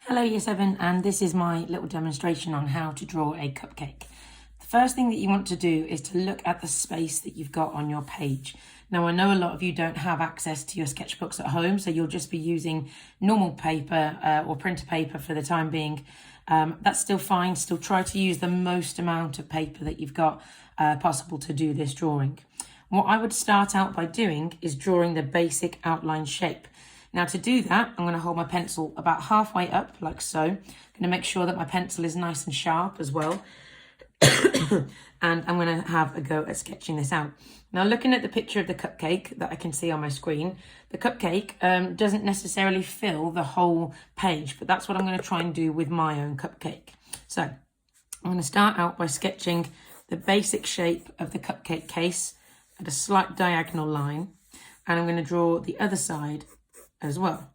Hello Year 7, and this is my little demonstration on how to draw a cupcake. The first thing that you want to do is to look at the space that you've got on your page. Now I know a lot of you don't have access to your sketchbooks at home, so you'll just be using normal paper or printer paper for the time being. That's still fine. Still try to use the most amount of paper that you've got possible to do this drawing. What I would start out by doing is drawing the basic outline shape. Now to do that, I'm going to hold my pencil about halfway up, like so. I'm going to make sure that my pencil is nice and sharp as well. And I'm going to have a go at sketching this out. Now looking at the picture of the cupcake that I can see on my screen, the cupcake doesn't necessarily fill the whole page, but that's what I'm going to try and do with my own cupcake. So I'm going to start out by sketching the basic shape of the cupcake case at a slight diagonal line, and I'm going to draw the other side as well.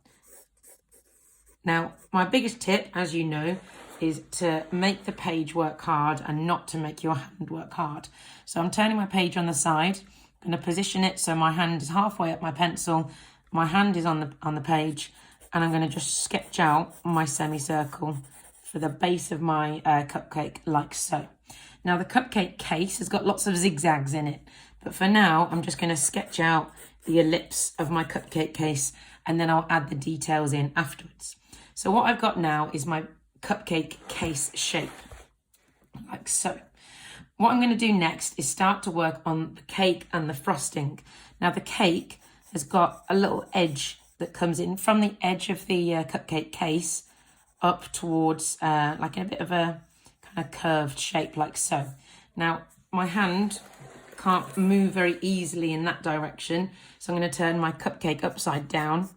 Now, my biggest tip, as you know, is to make the page work hard and not to make your hand work hard. So I'm turning my page on the side. I'm going to position it so my hand is halfway up my pencil, my hand is on the page, and I'm going to just sketch out my semicircle for the base of my cupcake, like so. Now the cupcake case has got lots of zigzags in it, but for now I'm just going to sketch out the ellipse of my cupcake case, and then I'll add the details in afterwards. So what I've got now is my cupcake case shape, like so. What I'm going to do next is start to work on the cake and the frosting. Now the cake has got a little edge that comes in from the edge of the cupcake case up towards like in a bit of a kind of curved shape, like so. Now my hand can't move very easily in that direction, so I'm going to turn my cupcake upside down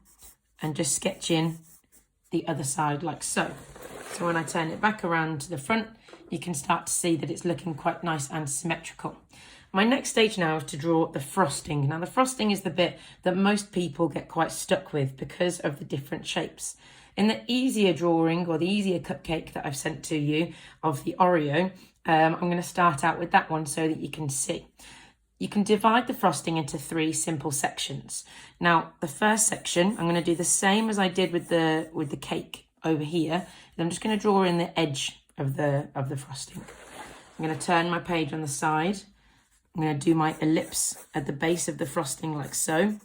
and just sketch in the other side, like so. So when I turn it back around to the front, you can start to see that it's looking quite nice and symmetrical. My next stage now is to draw the frosting. Now the frosting is the bit that most people get quite stuck with because of the different shapes. In the easier drawing, or the easier cupcake that I've sent to you of the Oreo, I'm going to start out with that one so that you can see. You can divide the frosting into 3 simple sections. Now, the first section, I'm going to do the same as I did with the cake over here. I'm just going to draw in the edge of the frosting. I'm going to turn my page on the side. I'm going to do my ellipse at the base of the frosting, like so.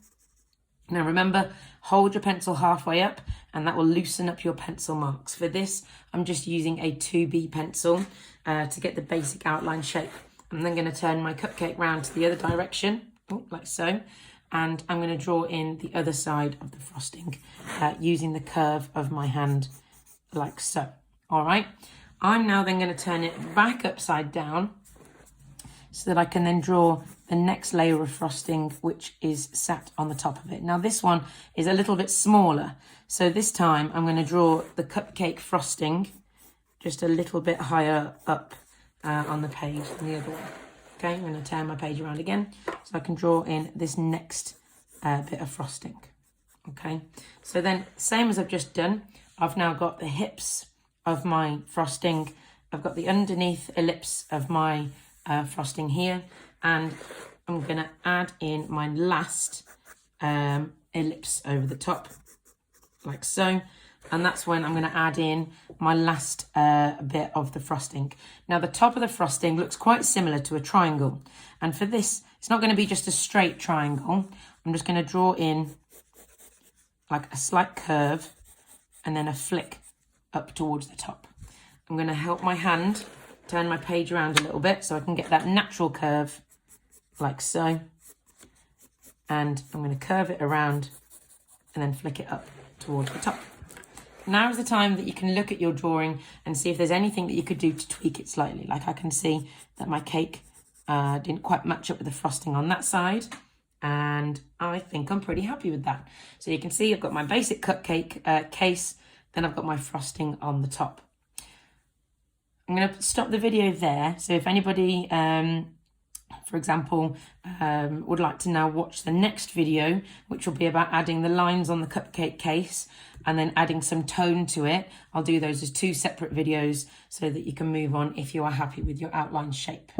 Now remember, hold your pencil halfway up and that will loosen up your pencil marks. For this, I'm just using a 2B pencil to get the basic outline shape. I'm then going to turn my cupcake round to the other direction, like so, and I'm going to draw in the other side of the frosting using the curve of my hand, like so. All right, I'm now then going to turn it back upside down so that I can then draw the next layer of frosting, which is sat on the top of it. Now this one is a little bit smaller, so this time I'm going to draw the cupcake frosting just a little bit higher up on the page than the other one. Okay, I'm going to turn my page around again so I can draw in this next bit of frosting. Okay, so then same as I've just done, I've now got the hips of my frosting, I've got the underneath ellipse of my frosting here, and I'm going to add in my last ellipse over the top, like so. And that's when I'm going to add in my last bit of the frosting. Now the top of the frosting looks quite similar to a triangle, and for this it's not going to be just a straight triangle. I'm just going to draw in like a slight curve and then a flick up towards the top. I'm going to help my hand turn my page around a little bit so I can get that natural curve, like so, and I'm going to curve it around and then flick it up towards the top. Now is the time that you can look at your drawing and see if there's anything that you could do to tweak it slightly. Like I can see that my cake didn't quite match up with the frosting on that side, and I think I'm pretty happy with that. So you can see I've got my basic cupcake case, then I've got my frosting on the top. I'm going to stop the video there. So if anybody, for example, would like to now watch the next video, which will be about adding the lines on the cupcake case and then adding some tone to it, I'll do those as 2 separate videos so that you can move on if you are happy with your outline shape.